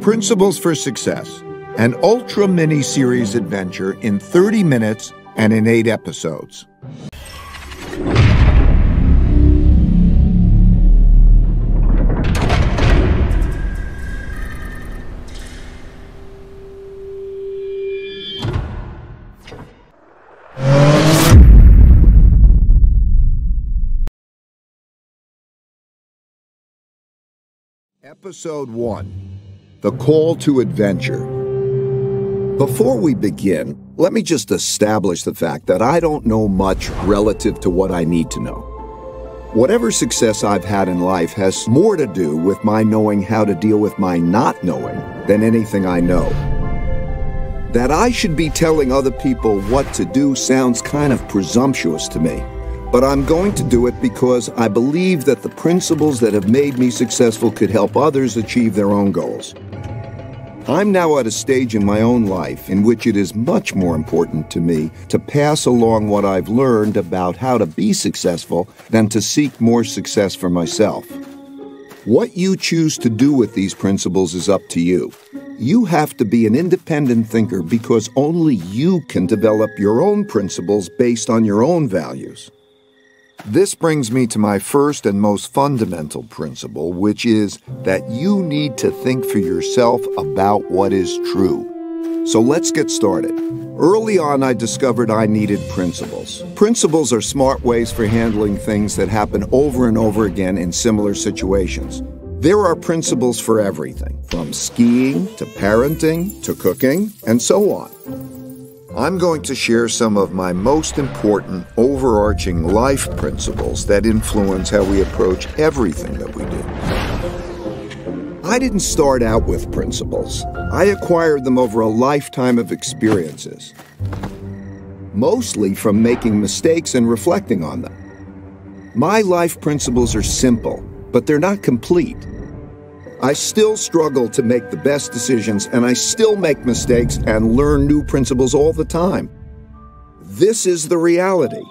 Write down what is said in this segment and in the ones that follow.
Principles for Success, an ultra mini-series adventure in 30 minutes and in 8 episodes. Episode 1. The Call to Adventure. Before we begin, let me just establish the fact that I don't know much relative to what I need to know. Whatever success I've had in life has more to do with my knowing how to deal with my not knowing than anything I know. That I should be telling other people what to do sounds kind of presumptuous to me. But I'm going to do it because I believe that the principles that have made me successful could help others achieve their own goals. I'm now at a stage in my own life in which it is much more important to me to pass along what I've learned about how to be successful than to seek more success for myself. What you choose to do with these principles is up to you. You have to be an independent thinker because only you can develop your own principles based on your own values. This brings me to my first and most fundamental principle, which is that you need to think for yourself about what is true. So let's get started. Early on, I discovered I needed principles. Principles are smart ways for handling things that happen over and over again in similar situations. There are principles for everything, from skiing to parenting to cooking and so on. I'm going to share some of my most important overarching life principles that influence how we approach everything that we do. I didn't start out with principles. I acquired them over a lifetime of experiences, mostly from making mistakes and reflecting on them. My life principles are simple, but they're not complete. I still struggle to make the best decisions, and I still make mistakes and learn new principles all the time. This is the reality.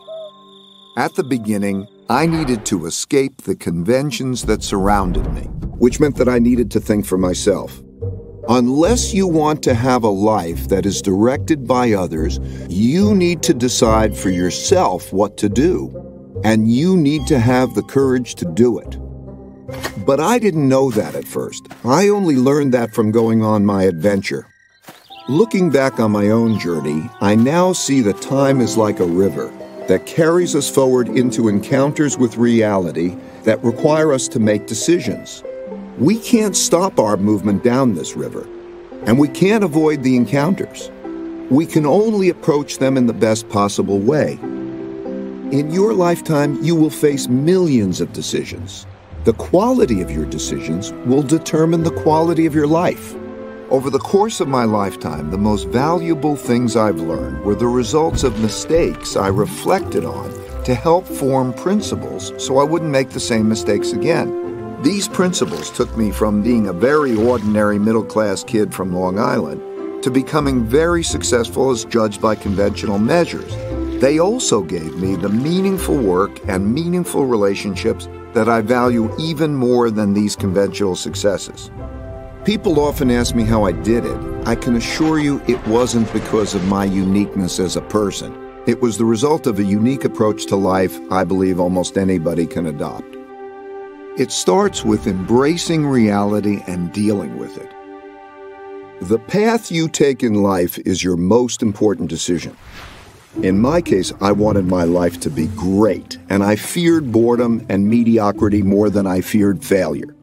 At the beginning, I needed to escape the conventions that surrounded me, which meant that I needed to think for myself. Unless you want to have a life that is directed by others, you need to decide for yourself what to do, and you need to have the courage to do it. But I didn't know that at first. I only learned that from going on my adventure. Looking back on my own journey, I now see that time is like a river that carries us forward into encounters with reality that require us to make decisions. We can't stop our movement down this river, and we can't avoid the encounters. We can only approach them in the best possible way. In your lifetime, you will face millions of decisions. The quality of your decisions will determine the quality of your life. Over the course of my lifetime, the most valuable things I've learned were the results of mistakes I reflected on to help form principles so I wouldn't make the same mistakes again. These principles took me from being a very ordinary middle-class kid from Long Island to becoming very successful as judged by conventional measures. They also gave me the meaningful work and meaningful relationships that I value even more than these conventional successes. People often ask me how I did it. I can assure you it wasn't because of my uniqueness as a person. It was the result of a unique approach to life I believe almost anybody can adopt. It starts with embracing reality and dealing with it. The path you take in life is your most important decision. In my case, I wanted my life to be great, and I feared boredom and mediocrity more than I feared failure.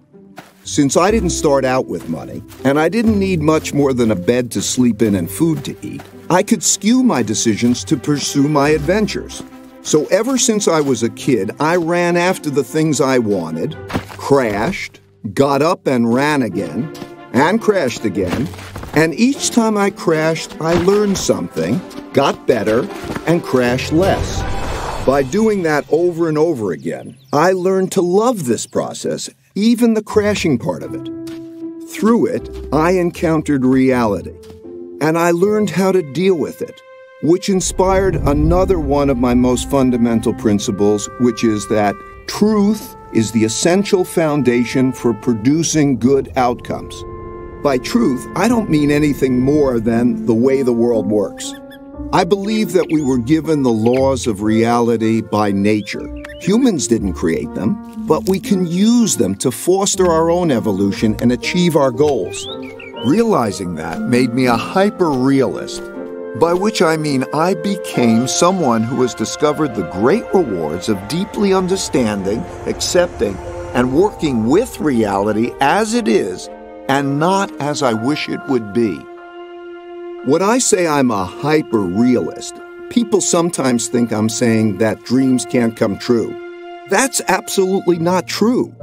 Since I didn't start out with money, and I didn't need much more than a bed to sleep in and food to eat, I could skew my decisions to pursue my adventures. So ever since I was a kid, I ran after the things I wanted, crashed, got up and ran again, and crashed again, and each time I crashed, I learned something, got better, and crashed less. By doing that over and over again, I learned to love this process, even the crashing part of it. Through it, I encountered reality, and I learned how to deal with it, which inspired another one of my most fundamental principles, which is that truth is the essential foundation for producing good outcomes. By truth, I don't mean anything more than the way the world works. I believe that we were given the laws of reality by nature. Humans didn't create them, but we can use them to foster our own evolution and achieve our goals. Realizing that made me a hyper-realist, by which I mean I became someone who has discovered the great rewards of deeply understanding, accepting, and working with reality as it is and not as I wish it would be. When I say I'm a hyper-realist, people sometimes think I'm saying that dreams can't come true. That's absolutely not true.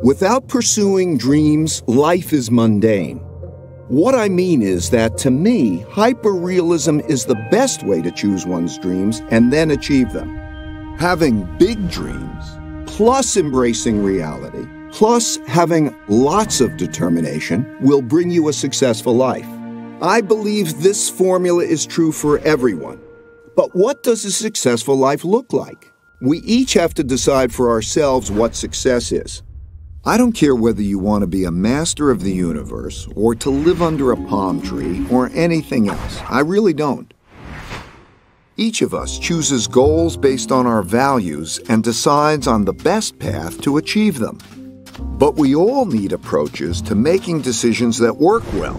Without pursuing dreams, life is mundane. What I mean is that, to me, hyper-realism is the best way to choose one's dreams and then achieve them. Having big dreams, plus embracing reality, plus having lots of determination, will bring you a successful life. I believe this formula is true for everyone. But what does a successful life look like? We each have to decide for ourselves what success is. I don't care whether you want to be a master of the universe or to live under a palm tree or anything else. I really don't. Each of us chooses goals based on our values and decides on the best path to achieve them. But we all need approaches to making decisions that work well,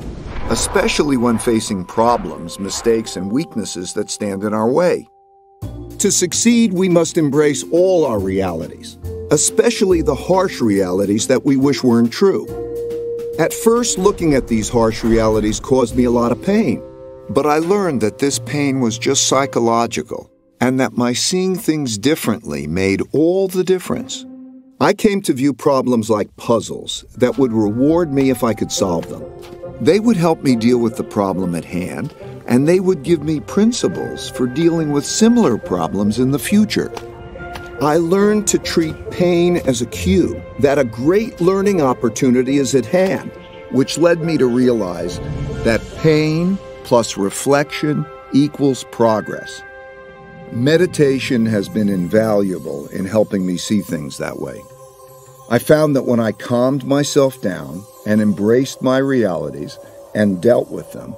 especially when facing problems, mistakes, and weaknesses that stand in our way. To succeed, we must embrace all our realities, especially the harsh realities that we wish weren't true. At first, looking at these harsh realities caused me a lot of pain, but I learned that this pain was just psychological, and that my seeing things differently made all the difference. I came to view problems like puzzles that would reward me if I could solve them. They would help me deal with the problem at hand, and they would give me principles for dealing with similar problems in the future. I learned to treat pain as a cue that a great learning opportunity is at hand, which led me to realize that pain plus reflection equals progress. Meditation has been invaluable in helping me see things that way. I found that when I calmed myself down and embraced my realities and dealt with them,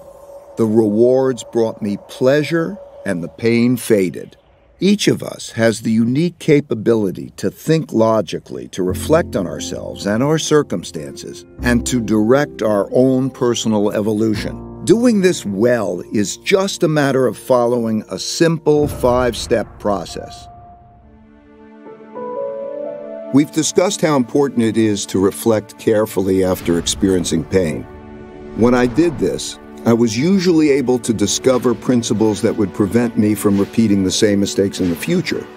the rewards brought me pleasure and the pain faded. Each of us has the unique capability to think logically, to reflect on ourselves and our circumstances, and to direct our own personal evolution. Doing this well is just a matter of following a simple 5-step process. We've discussed how important it is to reflect carefully after experiencing pain. When I did this, I was usually able to discover principles that would prevent me from repeating the same mistakes in the future.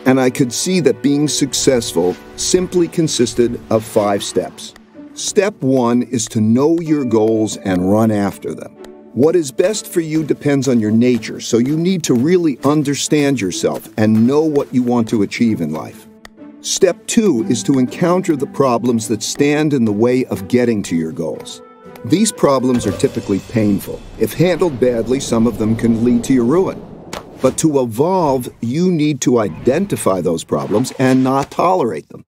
And I could see that being successful simply consisted of 5 steps. Step 1 is to know your goals and run after them. What is best for you depends on your nature, so you need to really understand yourself and know what you want to achieve in life. Step 2 is to encounter the problems that stand in the way of getting to your goals. These problems are typically painful. If handled badly, some of them can lead to your ruin. But to evolve, you need to identify those problems and not tolerate them.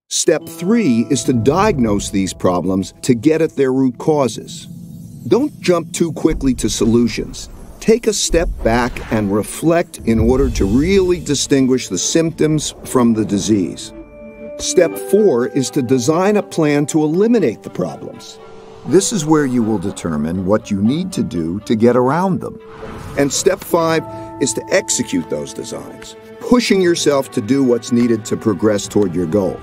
Step 3 is to diagnose these problems to get at their root causes. Don't jump too quickly to solutions. Take a step back and reflect in order to really distinguish the symptoms from the disease. Step 4 is to design a plan to eliminate the problems. This is where you will determine what you need to do to get around them. And step 5 is to execute those designs, pushing yourself to do what's needed to progress toward your goal.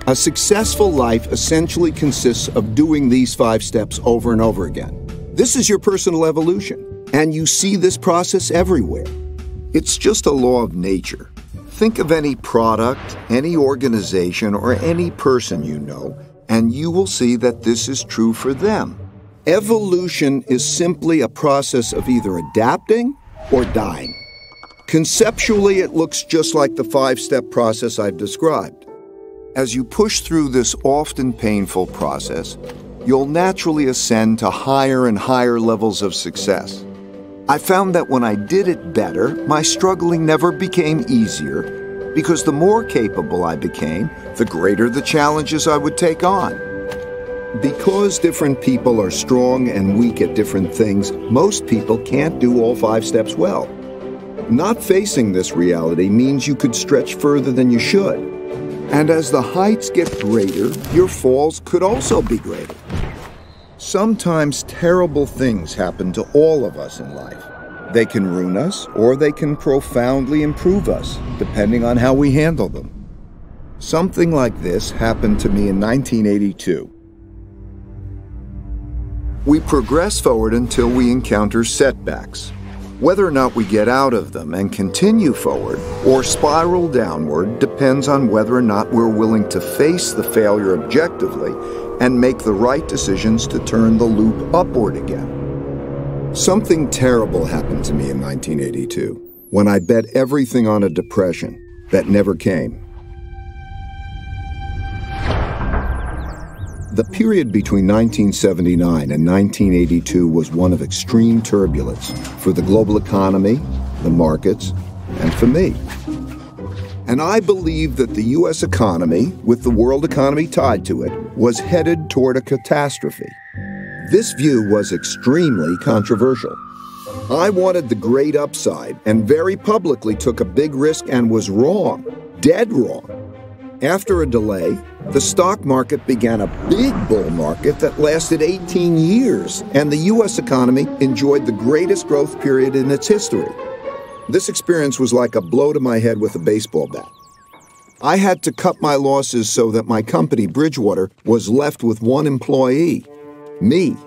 A successful life essentially consists of doing these 5 steps over and over again. This is your personal evolution, and you see this process everywhere. It's just a law of nature. Think of any product, any organization, or any person you know, and you will see that this is true for them. Evolution is simply a process of either adapting or dying. Conceptually, it looks just like the 5-step process I've described. As you push through this often painful process, you'll naturally ascend to higher and higher levels of success. I found that when I did it better, my struggling never became easier, because the more capable I became, the greater the challenges I would take on. Because different people are strong and weak at different things, most people can't do all 5 steps well. Not facing this reality means you could stretch further than you should. And as the heights get greater, your falls could also be greater. Sometimes terrible things happen to all of us in life. They can ruin us, or they can profoundly improve us, depending on how we handle them. Something like this happened to me in 1982. We progress forward until we encounter setbacks. Whether or not we get out of them and continue forward or spiral downward depends on whether or not we're willing to face the failure objectively and make the right decisions to turn the loop upward again. Something terrible happened to me in 1982 when I bet everything on a depression that never came. The period between 1979 and 1982 was one of extreme turbulence for the global economy, the markets, and for me. And I believed that the U.S. economy, with the world economy tied to it, was headed toward a catastrophe. This view was extremely controversial. I wanted the great upside and very publicly took a big risk and was wrong, dead wrong. After a delay, the stock market began a big bull market that lasted 18 years, and the U.S. economy enjoyed the greatest growth period in its history. This experience was like a blow to my head with a baseball bat. I had to cut my losses so that my company, Bridgewater, was left with one employee, me.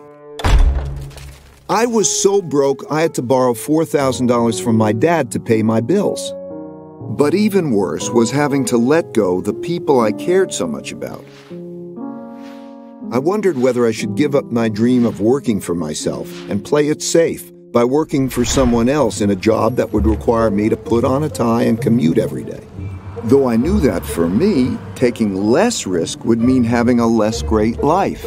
I was so broke I had to borrow $4,000 from my dad to pay my bills. But even worse was having to let go the people I cared so much about. I wondered whether I should give up my dream of working for myself and play it safe by working for someone else in a job that would require me to put on a tie and commute every day. Though I knew that for me, taking less risk would mean having a less great life.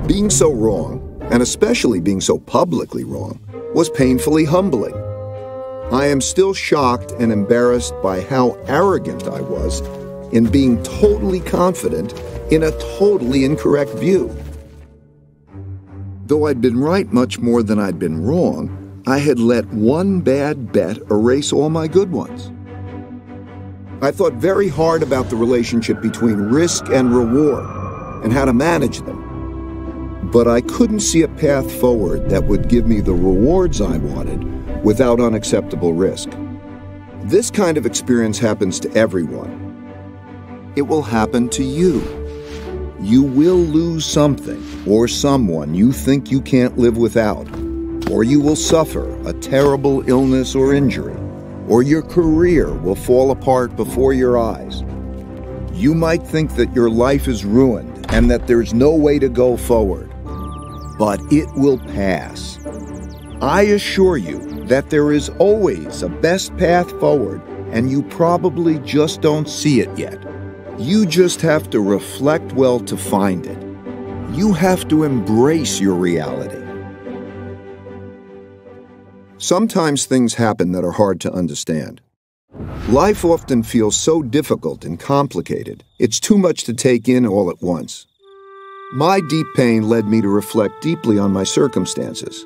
Being so wrong, and especially being so publicly wrong, was painfully humbling. I am still shocked and embarrassed by how arrogant I was in being totally confident in a totally incorrect view. Though I'd been right much more than I'd been wrong, I had let one bad bet erase all my good ones. I thought very hard about the relationship between risk and reward and how to manage them. But I couldn't see a path forward that would give me the rewards I wanted without unacceptable risk. This kind of experience happens to everyone. It will happen to you. You will lose something or someone you think you can't live without, or you will suffer a terrible illness or injury, or your career will fall apart before your eyes. You might think that your life is ruined and that there's no way to go forward, but it will pass. I assure you that there is always a best path forward, and you probably just don't see it yet. You just have to reflect well to find it. You have to embrace your reality. Sometimes things happen that are hard to understand. Life often feels so difficult and complicated, it's too much to take in all at once. My deep pain led me to reflect deeply on my circumstances.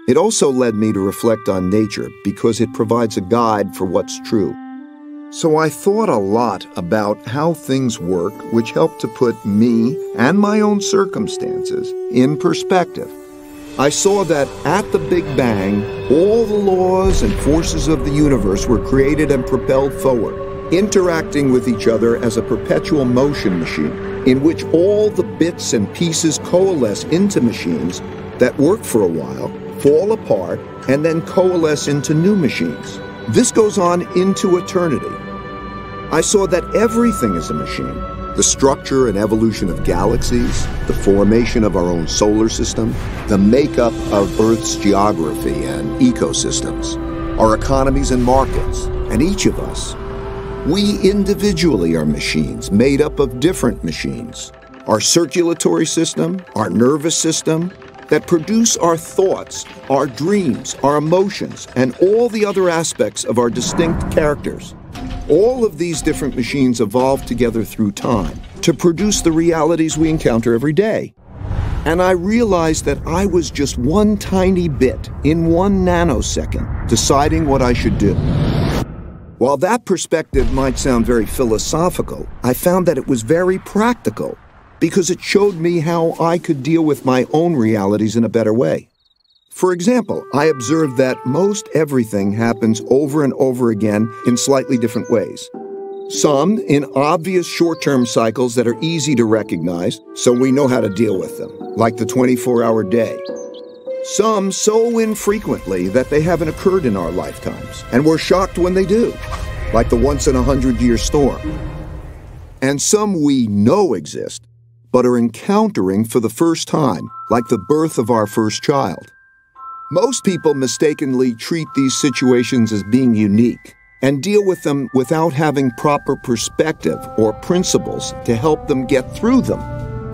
It also led me to reflect on nature because it provides a guide for what's true. So I thought a lot about how things work, which helped to put me and my own circumstances in perspective. I saw that at the Big Bang, all the laws and forces of the universe were created and propelled forward, interacting with each other as a perpetual motion machine, in which all the bits and pieces coalesce into machines that work for a while, fall apart, and then coalesce into new machines. This goes on into eternity. I saw that everything is a machine. The structure and evolution of galaxies, the formation of our own solar system, the makeup of Earth's geography and ecosystems, our economies and markets, and each of us. We individually are machines made up of different machines. Our circulatory system, our nervous system, that produce our thoughts, our dreams, our emotions, and all the other aspects of our distinct characters. All of these different machines evolve together through time to produce the realities we encounter every day. And I realized that I was just one tiny bit, in 1 nanosecond, deciding what I should do. While that perspective might sound very philosophical, I found that it was very practical, because it showed me how I could deal with my own realities in a better way. For example, I observed that most everything happens over and over again in slightly different ways. Some in obvious short-term cycles that are easy to recognize, so we know how to deal with them, like the 24-hour day. Some so infrequently that they haven't occurred in our lifetimes, and we're shocked when they do, like the once-in-a-100-year storm. And some we know exist, but are encountering for the first time, like the birth of our first child. Most people mistakenly treat these situations as being unique, and deal with them without having proper perspective or principles to help them get through them.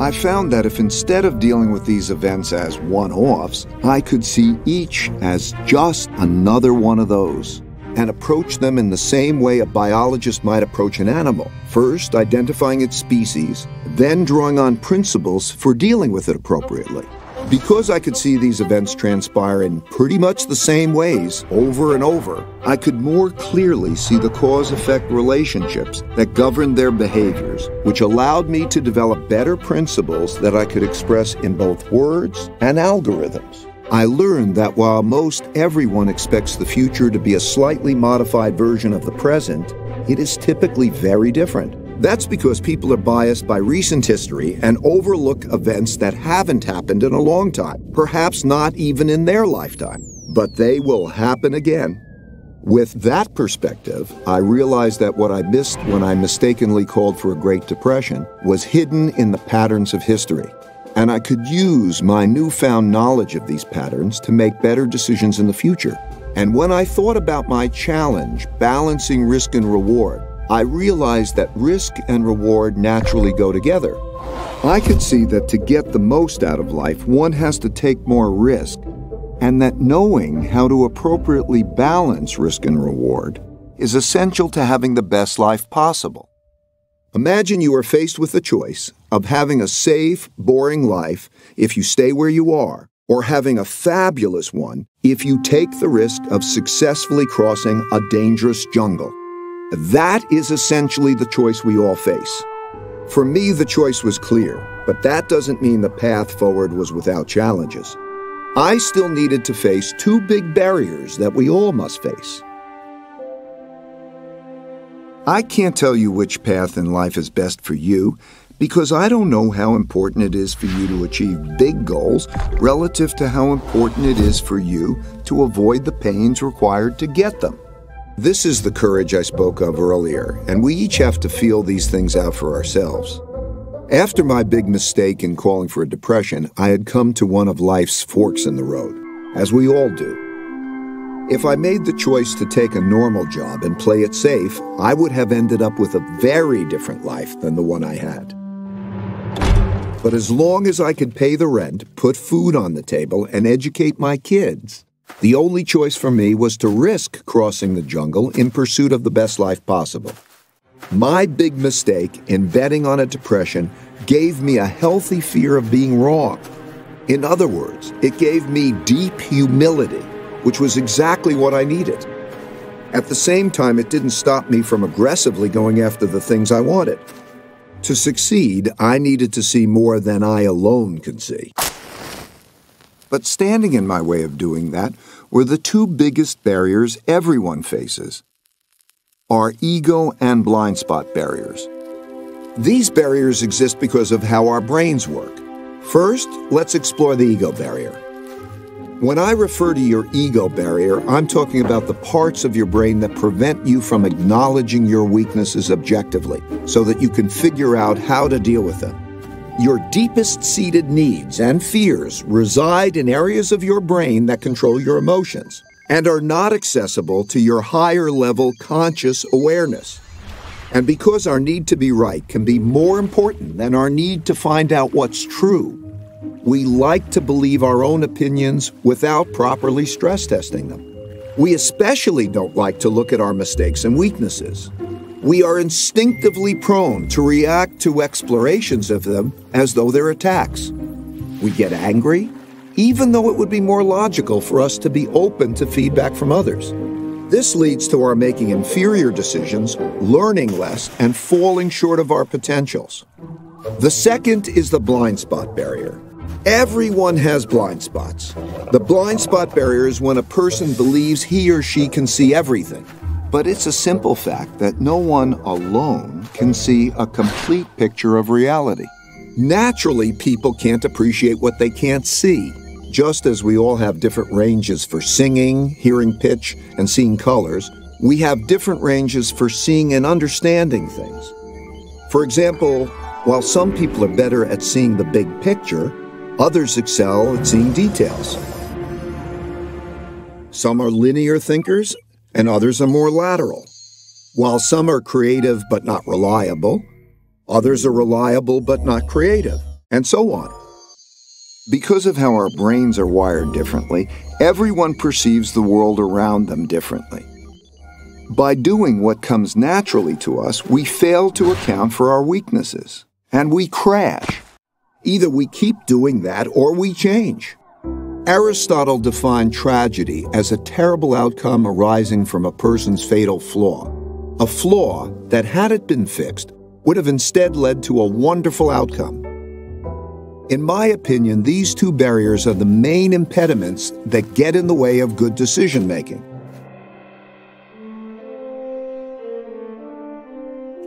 I found that if instead of dealing with these events as one-offs, I could see each as just another one of those, and approach them in the same way a biologist might approach an animal, first identifying its species, then drawing on principles for dealing with it appropriately. Because I could see these events transpire in pretty much the same ways over and over, I could more clearly see the cause-effect relationships that governed their behaviors, which allowed me to develop better principles that I could express in both words and algorithms. I learned that while most everyone expects the future to be a slightly modified version of the present, it is typically very different. That's because people are biased by recent history and overlook events that haven't happened in a long time, perhaps not even in their lifetime, but they will happen again. With that perspective, I realized that what I missed when I mistakenly called for a Great Depression was hidden in the patterns of history, and I could use my newfound knowledge of these patterns to make better decisions in the future. And when I thought about my challenge, balancing risk and reward, I realized that risk and reward naturally go together. I could see that to get the most out of life, one has to take more risk, and that knowing how to appropriately balance risk and reward is essential to having the best life possible. Imagine you are faced with the choice of having a safe, boring life if you stay where you are, or having a fabulous one if you take the risk of successfully crossing a dangerous jungle. That is essentially the choice we all face. For me, the choice was clear, but that doesn't mean the path forward was without challenges. I still needed to face 2 big barriers that we all must face. I can't tell you which path in life is best for you, because I don't know how important it is for you to achieve big goals relative to how important it is for you to avoid the pains required to get them. This is the courage I spoke of earlier, and we each have to feel these things out for ourselves. After my big mistake in calling for a depression, I had come to one of life's forks in the road, as we all do. If I made the choice to take a normal job and play it safe, I would have ended up with a very different life than the one I had. But as long as I could pay the rent, put food on the table, and educate my kids, the only choice for me was to risk crossing the jungle in pursuit of the best life possible. My big mistake in betting on a depression gave me a healthy fear of being wrong. In other words, it gave me deep humility, which was exactly what I needed. At the same time, it didn't stop me from aggressively going after the things I wanted. To succeed, I needed to see more than I alone could see. But standing in my way of doing that were the 2 biggest barriers everyone faces: our ego and blind spot barriers. These barriers exist because of how our brains work. First, let's explore the ego barrier. When I refer to your ego barrier, I'm talking about the parts of your brain that prevent you from acknowledging your weaknesses objectively, so that you can figure out how to deal with them. Your deepest-seated needs and fears reside in areas of your brain that control your emotions and are not accessible to your higher-level conscious awareness. And because our need to be right can be more important than our need to find out what's true, we like to believe our own opinions without properly stress testing them. We especially don't like to look at our mistakes and weaknesses. We are instinctively prone to react to explorations of them as though they're attacks. We get angry, even though it would be more logical for us to be open to feedback from others. This leads to our making inferior decisions, learning less, and falling short of our potentials. The second is the blind spot barrier. Everyone has blind spots. The blind spot barrier is when a person believes he or she can see everything. But it's a simple fact that no one alone can see a complete picture of reality. Naturally, people can't appreciate what they can't see. Just as we all have different ranges for singing, hearing pitch, and seeing colors, we have different ranges for seeing and understanding things. For example, while some people are better at seeing the big picture, others excel at seeing details. Some are linear thinkers, and others are more lateral. While some are creative but not reliable, others are reliable but not creative, and so on. Because of how our brains are wired differently, everyone perceives the world around them differently. By doing what comes naturally to us, we fail to account for our weaknesses, and we crash. Either we keep doing that or we change. Aristotle defined tragedy as a terrible outcome arising from a person's fatal flaw. A flaw that, had it been fixed, would have instead led to a wonderful outcome. In my opinion, these two barriers are the main impediments that get in the way of good decision-making.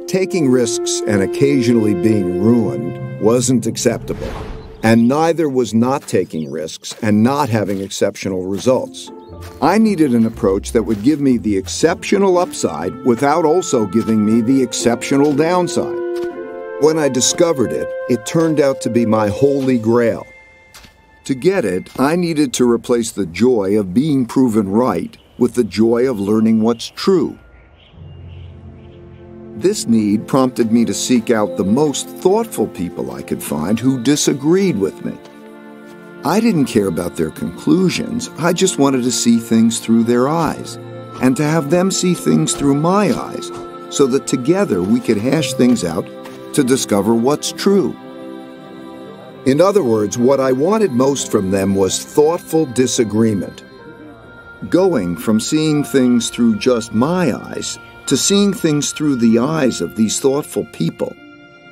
Taking risks and occasionally being ruined wasn't acceptable, and neither was not taking risks and not having exceptional results. I needed an approach that would give me the exceptional upside without also giving me the exceptional downside. When I discovered it, it turned out to be my holy grail. To get it, I needed to replace the joy of being proven right with the joy of learning what's true. This need prompted me to seek out the most thoughtful people I could find who disagreed with me. I didn't care about their conclusions, I just wanted to see things through their eyes, and to have them see things through my eyes, so that together we could hash things out to discover what's true. In other words, what I wanted most from them was thoughtful disagreement. Going from seeing things through just my eyes to seeing things through the eyes of these thoughtful people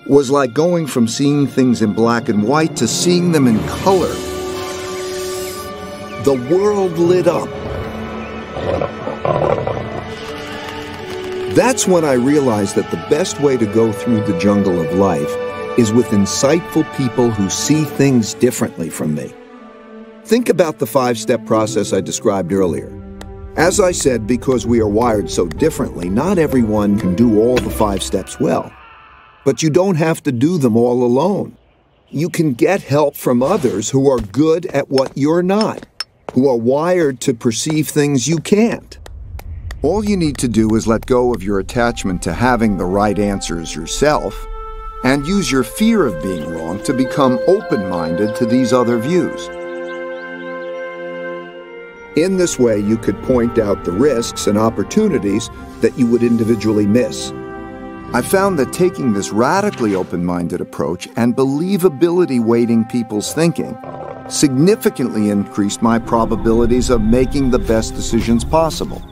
was like going from seeing things in black and white to seeing them in color. The world lit up. That's when I realized that the best way to go through the jungle of life is with insightful people who see things differently from me. Think about the 5-step process I described earlier. As I said, because we are wired so differently, not everyone can do all the 5 steps well. But you don't have to do them all alone. You can get help from others who are good at what you're not, who are wired to perceive things you can't. All you need to do is let go of your attachment to having the right answers yourself, and use your fear of being wrong to become open-minded to these other views. In this way, you could point out the risks and opportunities that you would individually miss. I found that taking this radically open-minded approach and believability weighting people's thinking significantly increased my probabilities of making the best decisions possible.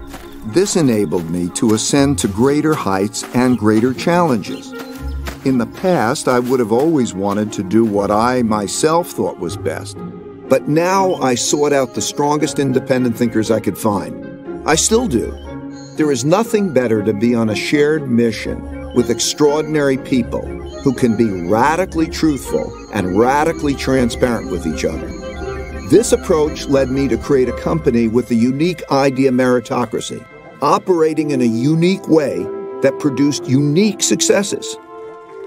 This enabled me to ascend to greater heights and greater challenges. In the past, I would have always wanted to do what I myself thought was best. But now I sought out the strongest independent thinkers I could find. I still do. There is nothing better to be on a shared mission with extraordinary people who can be radically truthful and radically transparent with each other. This approach led me to create a company with a unique idea meritocracy, operating in a unique way that produced unique successes.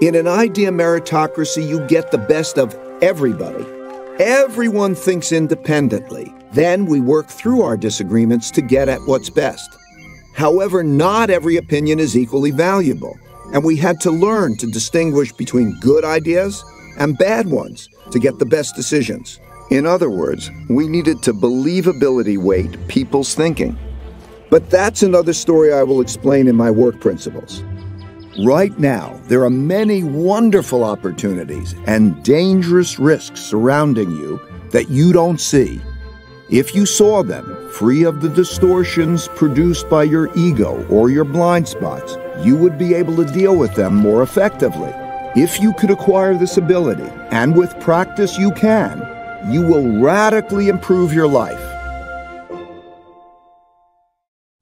In an idea meritocracy, you get the best of everybody. Everyone thinks independently. Then we work through our disagreements to get at what's best. However, not every opinion is equally valuable, and we had to learn to distinguish between good ideas and bad ones to get the best decisions. In other words, we needed to believability weight people's thinking. But that's another story I will explain in my work principles. Right now, there are many wonderful opportunities and dangerous risks surrounding you that you don't see. If you saw them, free of the distortions produced by your ego or your blind spots, you would be able to deal with them more effectively. If you could acquire this ability, and with practice you can, you will radically improve your life.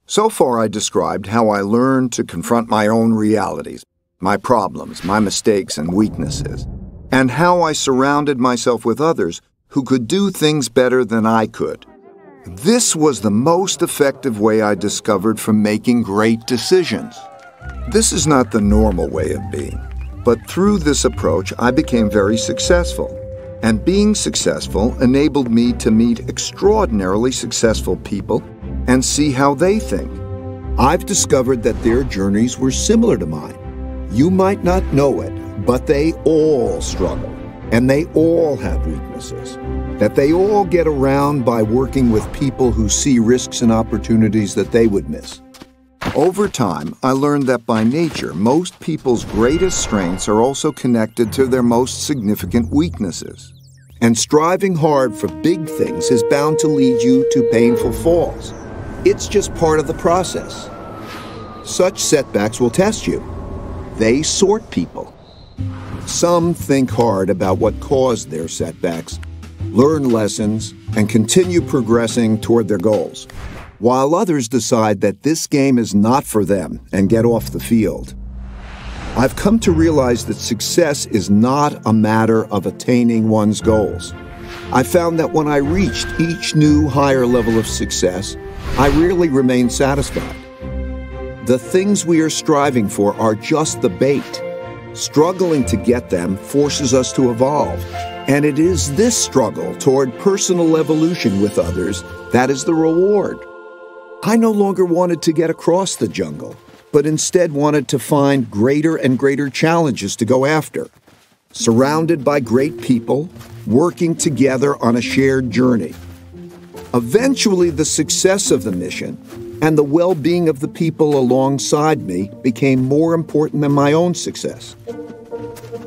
So far, I described how I learned to confront my own realities, my problems, my mistakes and weaknesses, and how I surrounded myself with others who could do things better than I could. This was the most effective way I discovered for making great decisions. This is not the normal way of being, but through this approach, I became very successful. And being successful enabled me to meet extraordinarily successful people and see how they think. I've discovered that their journeys were similar to mine. You might not know it, but they all struggle, and they all have weaknesses, that they all get around by working with people who see risks and opportunities that they would miss. Over time, I learned that by nature, most people's greatest strengths are also connected to their most significant weaknesses. And striving hard for big things is bound to lead you to painful falls. It's just part of the process. Such setbacks will test you. They sort people. Some think hard about what caused their setbacks, learn lessons, and continue progressing toward their goals, while others decide that this game is not for them and get off the field. I've come to realize that success is not a matter of attaining one's goals. I found that when I reached each new higher level of success, I rarely remained satisfied. The things we are striving for are just the bait. Struggling to get them forces us to evolve, and it is this struggle toward personal evolution with others that is the reward. I no longer wanted to get across the jungle, but instead wanted to find greater and greater challenges to go after. Surrounded by great people, working together on a shared journey. Eventually, the success of the mission and the well-being of the people alongside me became more important than my own success.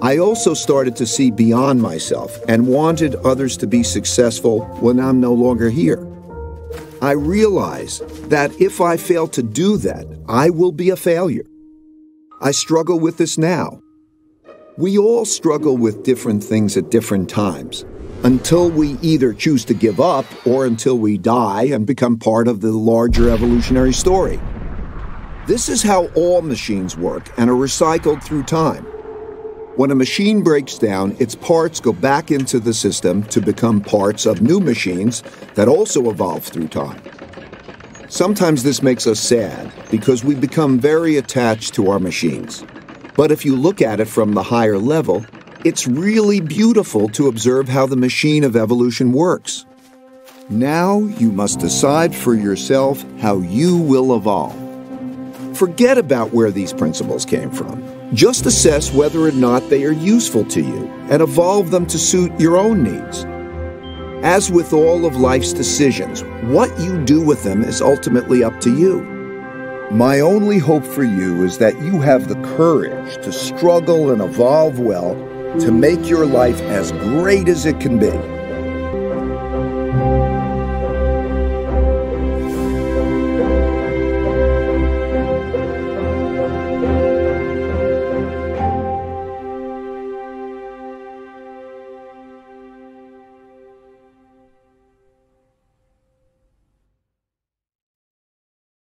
I also started to see beyond myself and wanted others to be successful when I'm no longer here. I realize that if I fail to do that, I will be a failure. I struggle with this now. We all struggle with different things at different times, until we either choose to give up or until we die and become part of the larger evolutionary story. This is how all machines work and are recycled through time. When a machine breaks down, its parts go back into the system to become parts of new machines that also evolve through time. Sometimes this makes us sad because we become very attached to our machines. But if you look at it from the higher level, it's really beautiful to observe how the machine of evolution works. Now you must decide for yourself how you will evolve. Forget about where these principles came from. Just assess whether or not they are useful to you and evolve them to suit your own needs. As with all of life's decisions, what you do with them is ultimately up to you. My only hope for you is that you have the courage to struggle and evolve well to make your life as great as it can be.